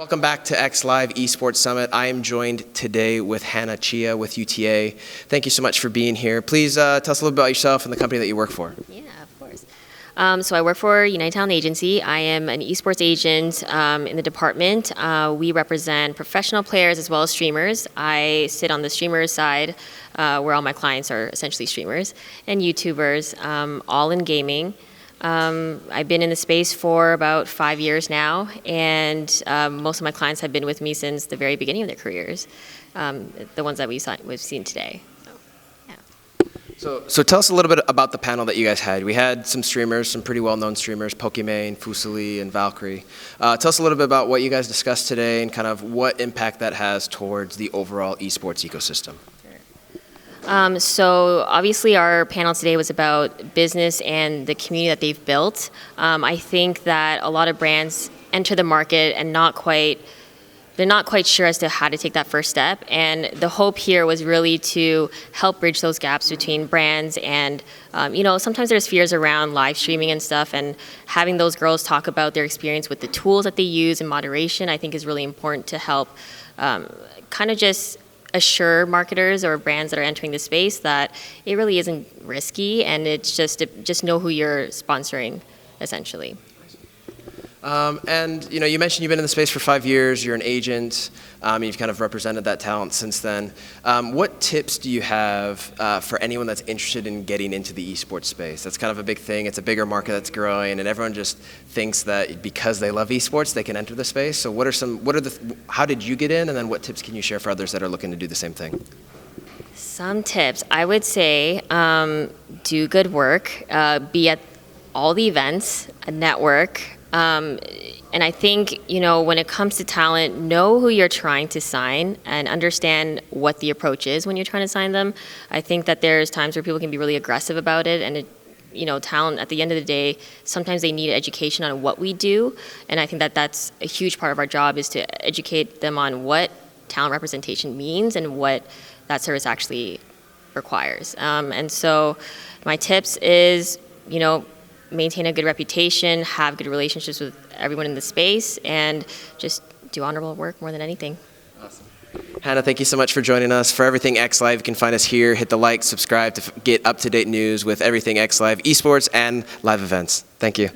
Welcome back to XLIVE Esports Summit. I am joined today with Hana Tjia with UTA. Thank you so much for being here. Please tell us a little bit about yourself and the company that you work for. Yeah, of course. So I work for United Talent Agency. I am an esports agent in the department. We represent professional players as well as streamers. I sit on the streamers side where all my clients are essentially streamers and YouTubers, all in gaming. I've been in the space for about 5 years now, and most of my clients have been with me since the very beginning of their careers, the ones that we've seen today. So tell us a little bit about the panel that you guys had. We had some streamers, some pretty well-known streamers, Pokimane, Fuseli, and Valkyrie. Tell us a little bit about what you guys discussed today and kind of what impact that has towards the overall esports ecosystem. So obviously our panel today was about business and the community that they've built. I think that a lot of brands enter the market and they're not quite sure as to how to take that first step. And the hope here was really to help bridge those gaps between brands and, sometimes there's fears around live streaming and stuff, and having those girls talk about their experience with the tools that they use in moderation, I think is really important to help kind of just assure marketers or brands that are entering the space that it really isn't risky, and it's just know who you're sponsoring, essentially. And you mentioned you've been in the space for 5 years. You're an agent. You've kind of represented that talent since then. What tips do you have for anyone that's interested in getting into the esports space? That's kind of a big thing. It's a bigger market that's growing, and everyone just thinks that because they love esports, they can enter the space. So how did you get in, and then what tips can you share for others that are looking to do the same thing? Some tips, I would say, do good work, be at all the events, network. And I think, when it comes to talent, know who you're trying to sign and understand what the approach is when you're trying to sign them. I think that there's times where people can be really aggressive about it, and talent, at the end of the day, sometimes they need education on what we do. And I think that that's a huge part of our job, is to educate them on what talent representation means and what that service actually requires. And so my tips is, maintain a good reputation, have good relationships with everyone in the space, and just do honorable work more than anything. Awesome. Hana, thank you so much for joining us. For everything XLIVE, you can find us here. Hit the like, subscribe to get up-to-date news with everything XLIVE Esports and live events. Thank you.